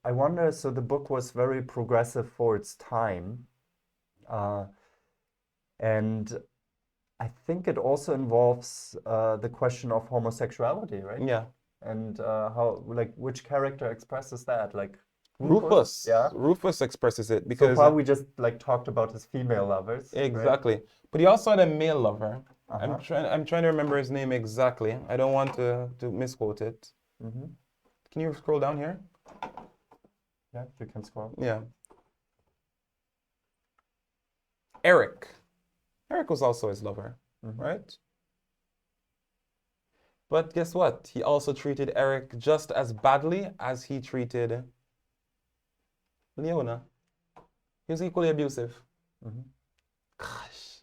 I wonder, so the book was very progressive for its time. Uh, and I think it also involves the question of homosexuality, right? Yeah. And how, like, which character expresses that? Like, Rufus. yeah. Rufus expresses it So because far, we just like talked about his female lovers, right? exactly. But he also had a male lover. Uh-huh. I'm trying to remember his name exactly. I don't want to misquote it. Mm-hmm. Can you scroll down here? Yeah, you can scroll. Yeah. Eric. Eric was also his lover, right? But guess what? He also treated Eric just as badly as he treated Leona. He was equally abusive. Gosh.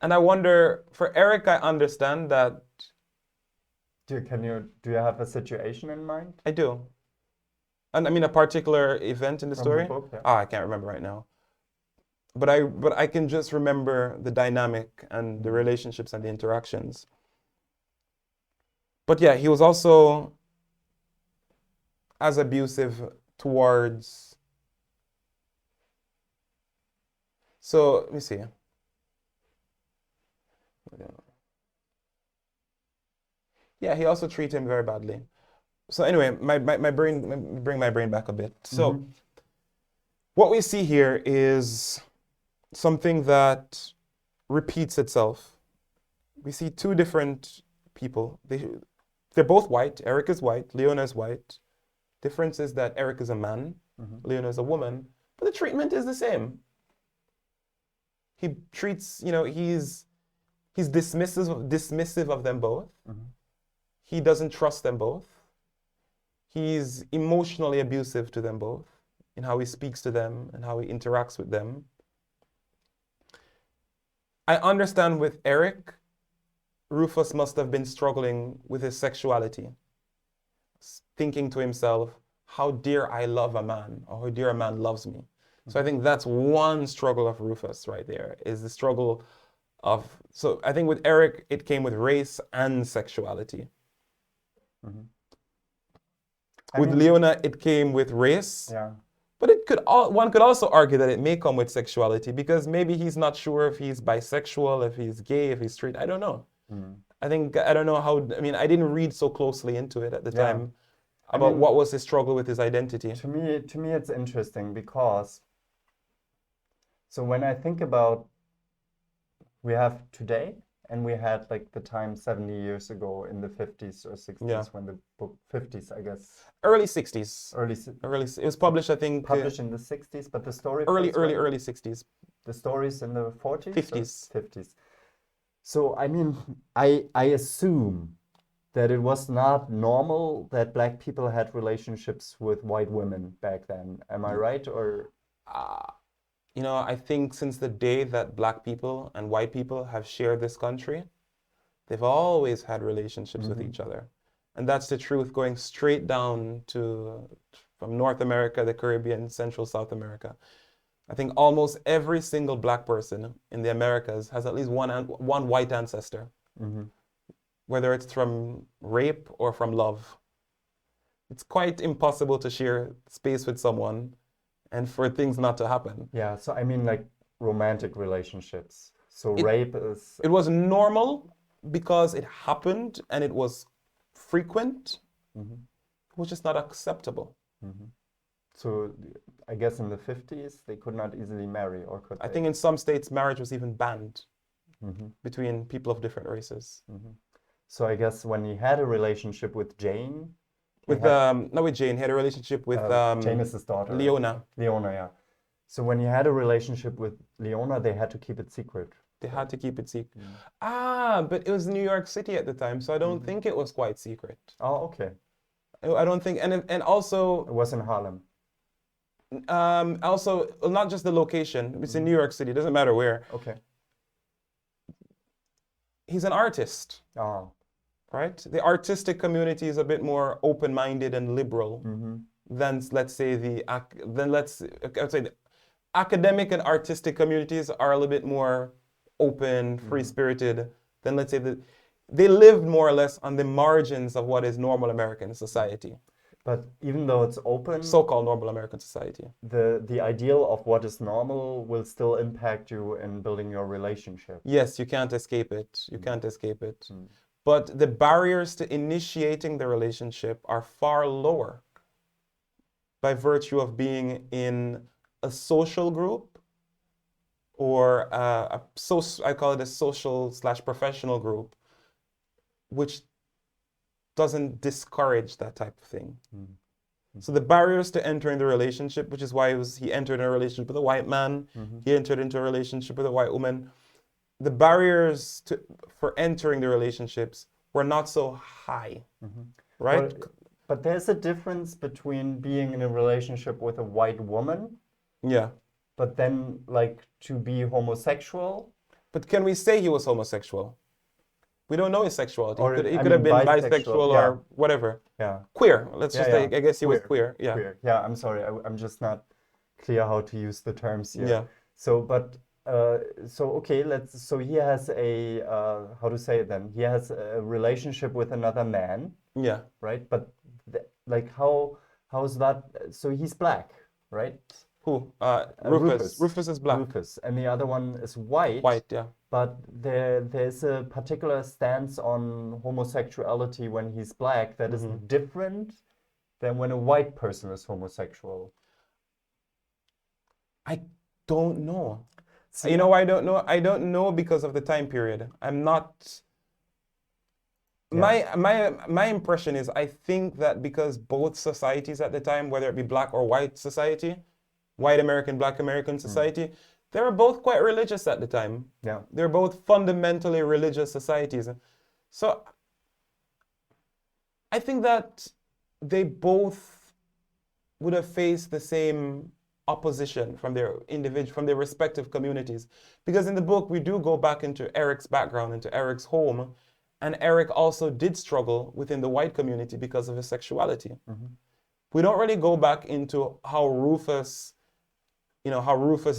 And I wonder, for Eric, I understand that. Do you have a situation in mind? I do. And I mean a particular event in the From story? the book, yeah. I can't remember right now. But I can just remember the dynamic and the relationships and the interactions. But yeah, he was also as abusive towards. So let me see. Yeah, he also treated him very badly. So anyway, my brain, bring my brain back a bit. So what we see here is something that repeats itself. We see two different people. They're both white. Eric is white. Leona is white. Difference is that Eric is a man. Leona is a woman. But the treatment is the same. He treats, he's dismissive of them both. He doesn't trust them both. He's emotionally abusive to them both in how he speaks to them and how he interacts with them. I understand with Eric, Rufus must have been struggling with his sexuality, thinking to himself, how dare I love a man, or how dare a man loves me. So I think that's one struggle of Rufus right there, is the struggle of, so I think with Eric, it came with race and sexuality. With Leona, it came with race. Yeah. But one could also argue that it may come with sexuality, because maybe he's not sure if he's bisexual, if he's gay, if he's straight. I don't know. I don't know how, I didn't read so closely into it at the time about what was his struggle with his identity. To me, it's interesting because, so when I think about, we have today, and we had like the time 70 years ago in the 50s or 60s when the book, 50s, I guess. Early 60s. Early, it was published, I think. Published in the 60s, but the story. Early 60s. The story's in the 40s? 50s. 50s. So, I assume that it was not normal that black people had relationships with white women back then. Am I right? Or I think since the day that black people and white people have shared this country, they've always had relationships with each other. And that's the truth going straight down from North America, the Caribbean, Central South America. I think almost every single black person in the Americas has at least one white ancestor, whether it's from rape or from love. It's quite impossible to share space with someone and for things not to happen. Yeah, so like romantic relationships. So rape is... It was normal because it happened and it was frequent. It was just not acceptable. So I guess in the 50s, they could not easily marry, or could they? I think in some states, marriage was even banned between people of different races. So I guess when he had a relationship with Jane... not with Jane, he had a relationship with James's daughter. Leona. Leona, yeah. So when he had a relationship with Leona, they had to keep it secret. They had to keep it secret. But it was New York City at the time, so I don't think it was quite secret. Oh, okay. I don't think, and also... It was in Harlem. Also, not just the location, it's in New York City, it doesn't matter where. Okay. He's an artist. Oh. Right? The artistic community is a bit more open-minded and liberal than, let's say, the academic and artistic communities are a little bit more open, free-spirited than, let's say, they lived more or less on the margins of what is normal American society. But even though it's open, So-called normal American society. the ideal of what is normal will still impact you in building your relationship. Yes, you can't escape it. You can't escape it. Mm. But the barriers to initiating the relationship are far lower by virtue of being in a social group or I call it a social/professional group, which doesn't discourage that type of thing. Mm. So the barriers to entering the relationship, which is why he entered in a relationship with a white man, he entered into a relationship with a white woman. The barriers for entering the relationships were not so high, right? But there's a difference between being in a relationship with a white woman, Yeah. but then like to be homosexual. But can we say he was homosexual? We don't know his sexuality. Or, He I could have mean, been bisexual, bisexual yeah. or whatever. Yeah. Queer. Let's just say, Yeah. I guess he was queer. Yeah. Queer. Yeah, I'm sorry. I'm just not clear how to use the terms here. Yeah. So, but, okay, so he has a, how to say it then? He has a relationship with another man, Yeah. right? But like how's that? So he's black, right? Who? Rufus. Rufus is black. Rufus. And the other one is white. White, yeah. But there's a particular stance on homosexuality when he's black that is different than when a white person is homosexual. I don't know. See, You know why I don't know? I don't know because of the time period. I'm not. Yeah. My impression is I think that because both societies at the time, whether it be black or white society, white American, black American society, they were both quite religious at the time. Yeah. They're both fundamentally religious societies. So I think that they both would have faced the same opposition from their respective communities. Because in the book, we do go back into Eric's background, into Eric's home, and Eric also did struggle within the white community because of his sexuality. We don't really go back into how Rufus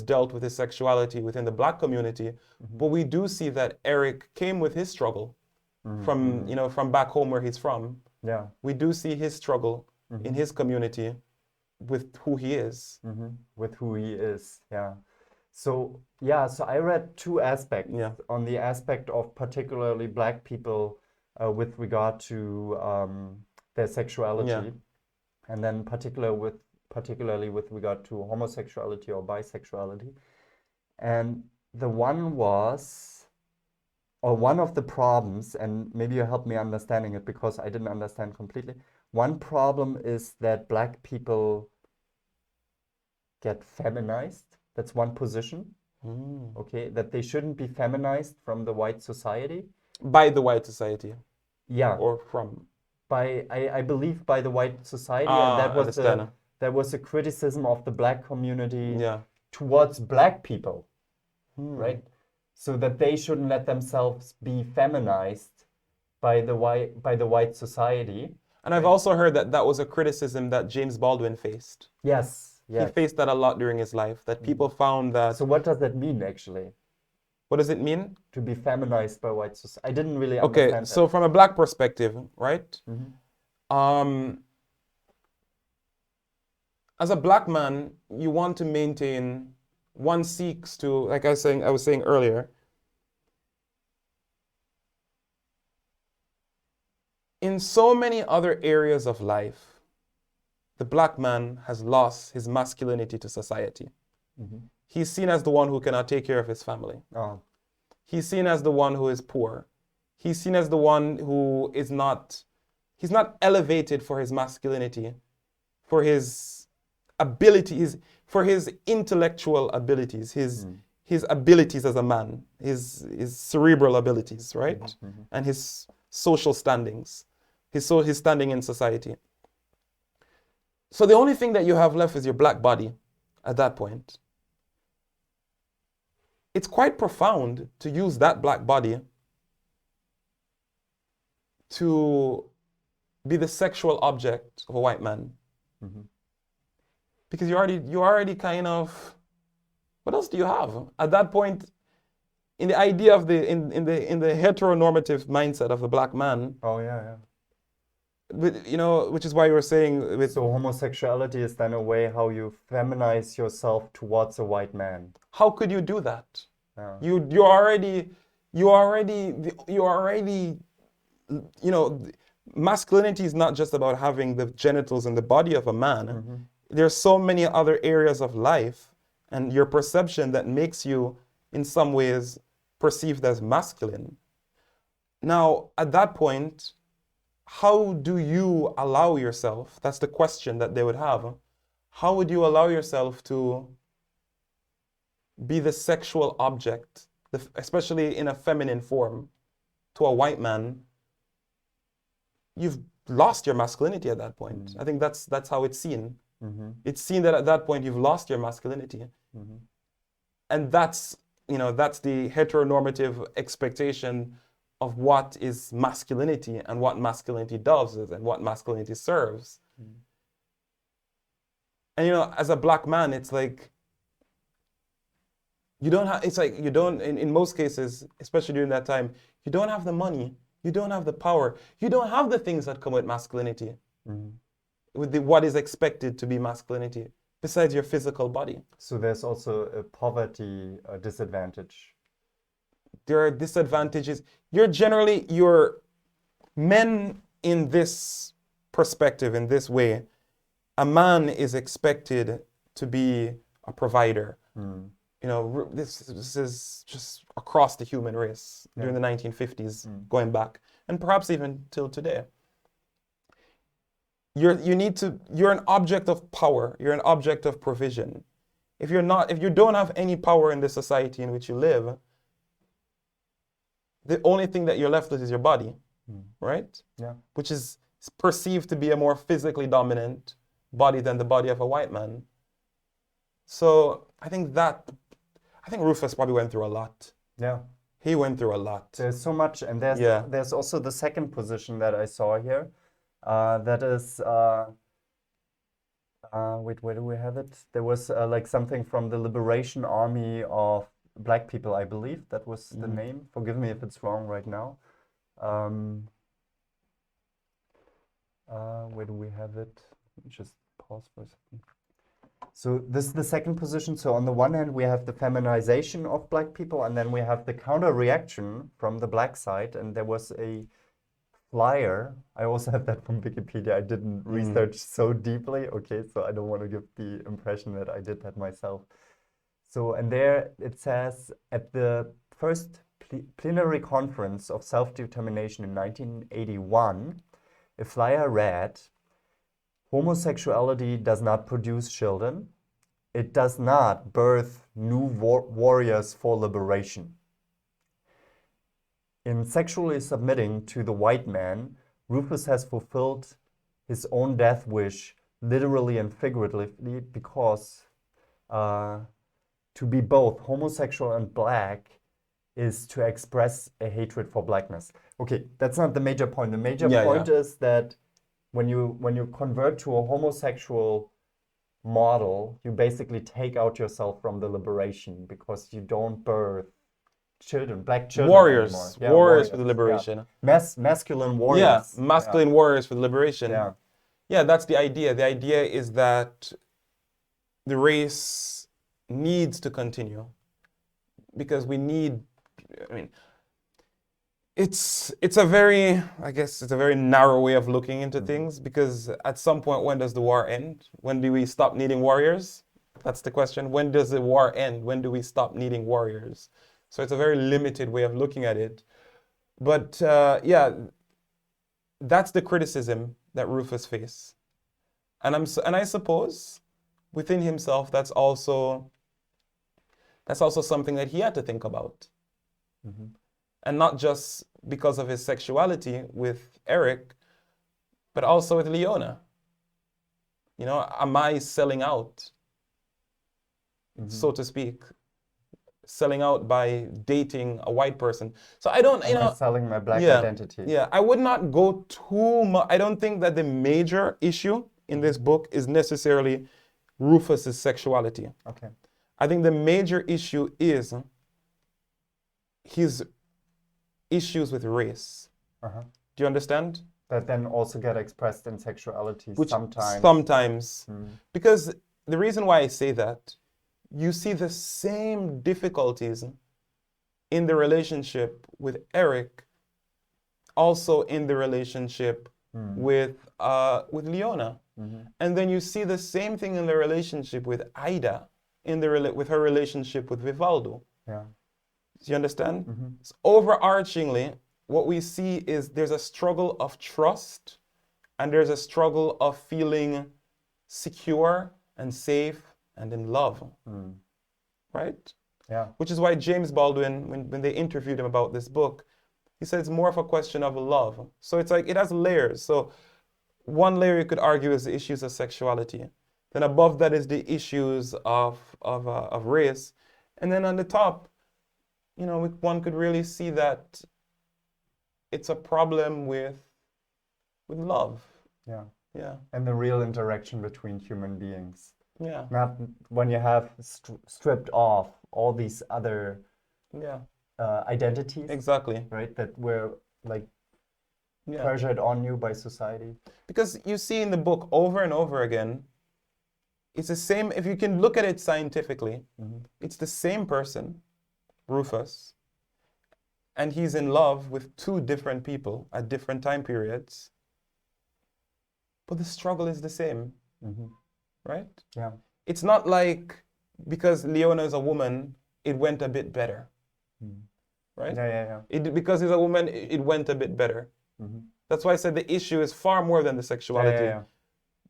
dealt with his sexuality within the black community, but we do see that Eric came with his struggle from back home where he's from. Yeah. We do see his struggle in his community with who he is. With who he is, yeah. So I read two aspects. Yeah. On the aspect of particularly black people with regard to their sexuality, Yeah. and then particularly with regard to homosexuality or bisexuality. And the one was, or one of the problems, and maybe you help me understanding it because I didn't understand completely. One problem is that black people get feminized. That's one position. Okay, that they shouldn't be feminized from the white society. By the white society. Yeah. Or from. I believe by the white society, Ah, and understand. that was a criticism of the black community Yeah. towards black people, right? So that they shouldn't let themselves be feminized by the white society. And I've also heard that was a criticism that James Baldwin faced. Yes. He faced that a lot during his life, that people found that... So what does that mean, actually? What does it mean? To be feminized by white society. I didn't really understand Okay, so from a black perspective, right? As a black man, you want to maintain, one seeks to, like I was saying earlier, in so many other areas of life, the black man has lost his masculinity to society. He's seen as the one who cannot take care of his family. Oh. He's seen as the one who is poor. He's seen as the one who is not, he's not elevated for his masculinity, for his abilities, for his intellectual abilities, his abilities as a man, his cerebral abilities, right? And his social standings, his standing in society. So the only thing that you have left is your black body at that point. It's quite profound to use that black body to be the sexual object of a white man. Because you already kind of, what else do you have? At that point, in the idea of in the heteronormative mindset of the black man, Oh, yeah. But, you know, which is why you were saying with So homosexuality is then a way how you feminize yourself towards a white man. how could you do that? Yeah. You already, you know, masculinity is not just about having the genitals and the body of a man. Mm-hmm. There's so many other areas of life and your perception that makes you, in some ways, perceived as masculine. Now, at that point, how do you allow yourself? That's the question that they would have. How would you allow yourself to be the sexual object, especially in a feminine form, to a white man? You've lost your masculinity at that point. Mm-hmm. I think that's how it's seen. Mm-hmm. It's seen that at that point you've lost your masculinity. Mm-hmm. And that's, you know, that's the heteronormative expectation of what is masculinity and what masculinity does and what masculinity serves. Mm-hmm. And, you know, as a black man, it's like, you don't have, it's like, you don't, in most cases, especially during that time, you don't have the money, you don't have the power, you don't have the things that come with masculinity, mm-hmm. with what is expected to be masculinity, besides your physical body. So there's also a poverty disadvantage. There are disadvantages. You're men in this perspective, in this way, a man is expected to be a provider. Mm. You know, this is just across the human race during the 1950s, going back, and perhaps even till today. You're an object of power. You're an object of provision. If you don't have any power in the society in which you live, the only thing that you're left with is your body, right? Yeah. Which is perceived to be a more physically dominant body than the body of a white man. So I think Rufus probably went through a lot. Yeah. He went through a lot. There's so much, and there's also the second position that I saw here. That is, wait, where do we have it? There was like something from the Liberation Army of Black People, I believe. That was the name. Forgive me if it's wrong right now. Where do we have it? Just pause for a second. So this is the second position. So on the one hand, we have the feminization of Black people, and then we have the counter reaction from the Black side. And there was a flyer. I also have that from Wikipedia. I didn't research so deeply. Okay, so I don't want to give the impression that I did that myself. So, and there it says, at the first plenary conference of self-determination in 1981, a flyer read, "Homosexuality does not produce children. It does not birth new warriors for liberation. In sexually submitting to the white man, Rufus has fulfilled his own death wish, literally and figuratively, because to be both homosexual and black is to express a hatred for blackness." Okay, that's not the major point. The major point is that when you convert to a homosexual model, you basically take out yourself from the liberation, because you don't birth children, black children warriors, anymore. Yeah, warriors for the liberation. Yeah. Masculine warriors. Yeah, masculine warriors for the liberation. Yeah. Yeah, that's the idea. The idea is that the race needs to continue, because we need, I mean, it's a very, I guess it's a very narrow way of looking into things, because at some point, when does the war end? When do we stop needing warriors? That's the question. When does the war end? When do we stop needing warriors? So it's a very limited way of looking at it. But yeah, that's the criticism that Rufus faced. And I suppose within himself, that's also something that he had to think about. Mm-hmm. And not just because of his sexuality with Eric, but also with Leona. You know, am I selling out, so to speak? Selling out by dating a white person. So I don't, you know, selling my black identity. Yeah, I would not go too much. I don't think that the major issue in this book is necessarily Rufus's sexuality. Okay. I think the major issue is his issues with race. Do you understand? That then also get expressed in sexuality which sometimes. sometimes, Mm. because the reason why I say that, you see the same difficulties in the relationship with Eric, also in the relationship with Leona. Mm-hmm. And then you see the same thing in the relationship with Ida, with her relationship with Vivaldo. Yeah. Do you understand? Mm-hmm. So overarchingly, what we see is there's a struggle of trust, and there's a struggle of feeling secure and safe and in love. Mm. Right? Yeah. Which is why James Baldwin, when they interviewed him about this book, he said it's more of a question of love. So it's like it has layers. So one layer you could argue is the issues of sexuality. Then above that is the issues of race. And then on the top, you know, one could really see that it's a problem with love. Yeah. Yeah. And the real interaction between human beings. Yeah. Not when you have stripped off all these other identities. Exactly. Right? That were like Yeah. pressured on you by society. Because you see in the book over and over again, it's the same, if you can look at it scientifically, it's the same person, Rufus, and he's in love with two different people at different time periods, but the struggle is the same, right? Yeah. It's not like because Leona is a woman, it went a bit better, right? Yeah. Because he's a woman, it went a bit better. That's why I said the issue is far more than the sexuality. Yeah.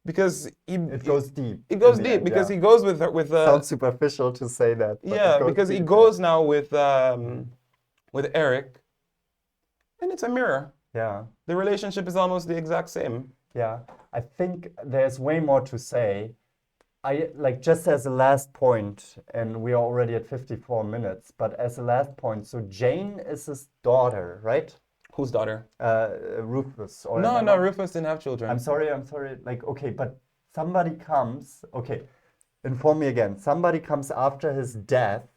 Because it goes deep. It goes deep because he goes with her, sounds superficial to say that. Yeah, because he goes now with Eric, and it's a mirror. Yeah. The relationship is almost the exact same. Yeah. I think there's way more to say. I like just as a last point, and we are already at 54 minutes, but as a last point, so Jane is his daughter, right? Whose daughter? Rufus. Or no, Rufus didn't have children. I'm sorry. Like, okay, but somebody comes, inform me again. Somebody comes after his death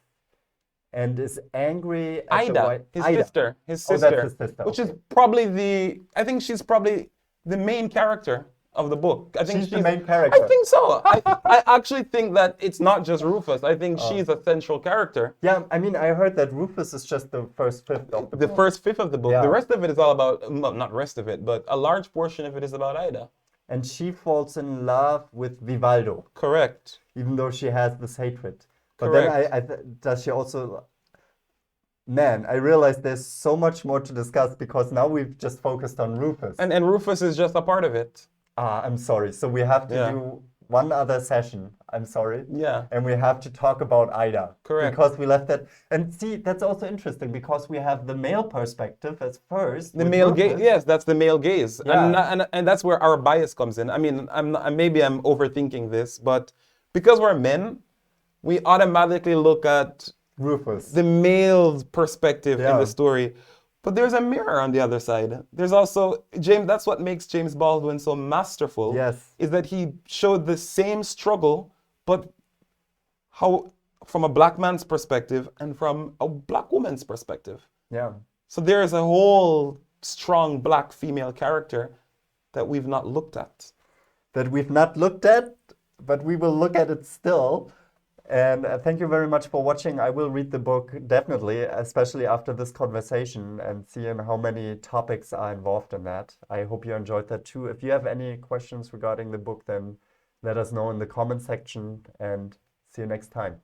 and is angry at Ida, his sister. Oh, that's his sister. Which is probably I think she's probably the main character of the book. I think she's the main character. I think so. I actually think that it's not just Rufus. I think she's a central character. Yeah, I mean, I heard that Rufus is just the first fifth of the book. The first fifth of the book. Yeah. The rest of it is all about, not rest of it, but a large portion of it is about Ida. And she falls in love with Vivaldo. Correct. Even though she has this hatred. But Correct. then does she also... Man, I realize there's so much more to discuss because now we've just focused on Rufus. And Rufus is just a part of it. I'm sorry. So we have to do one other session. I'm sorry. Yeah. And we have to talk about Ida. Correct. Because we left that. And see, that's also interesting because we have the male perspective as first. The male gaze. Yes, that's the male gaze. Yeah. And that's where our bias comes in. I mean, maybe I'm overthinking this, but because we're men, we automatically look at Rufus, the male perspective in the story. But there's a mirror on the other side. There's also, that's what makes James Baldwin so masterful. Yes. Is that he showed the same struggle, but how from a black man's perspective and from a black woman's perspective. Yeah. So there is a whole strong black female character that we've not looked at. That we've not looked at, but we will look at it still. And thank you very much for watching. I will read the book, definitely, especially after this conversation and seeing how many topics are involved in that. I hope you enjoyed that too. If you have any questions regarding the book, then let us know in the comment section and see you next time.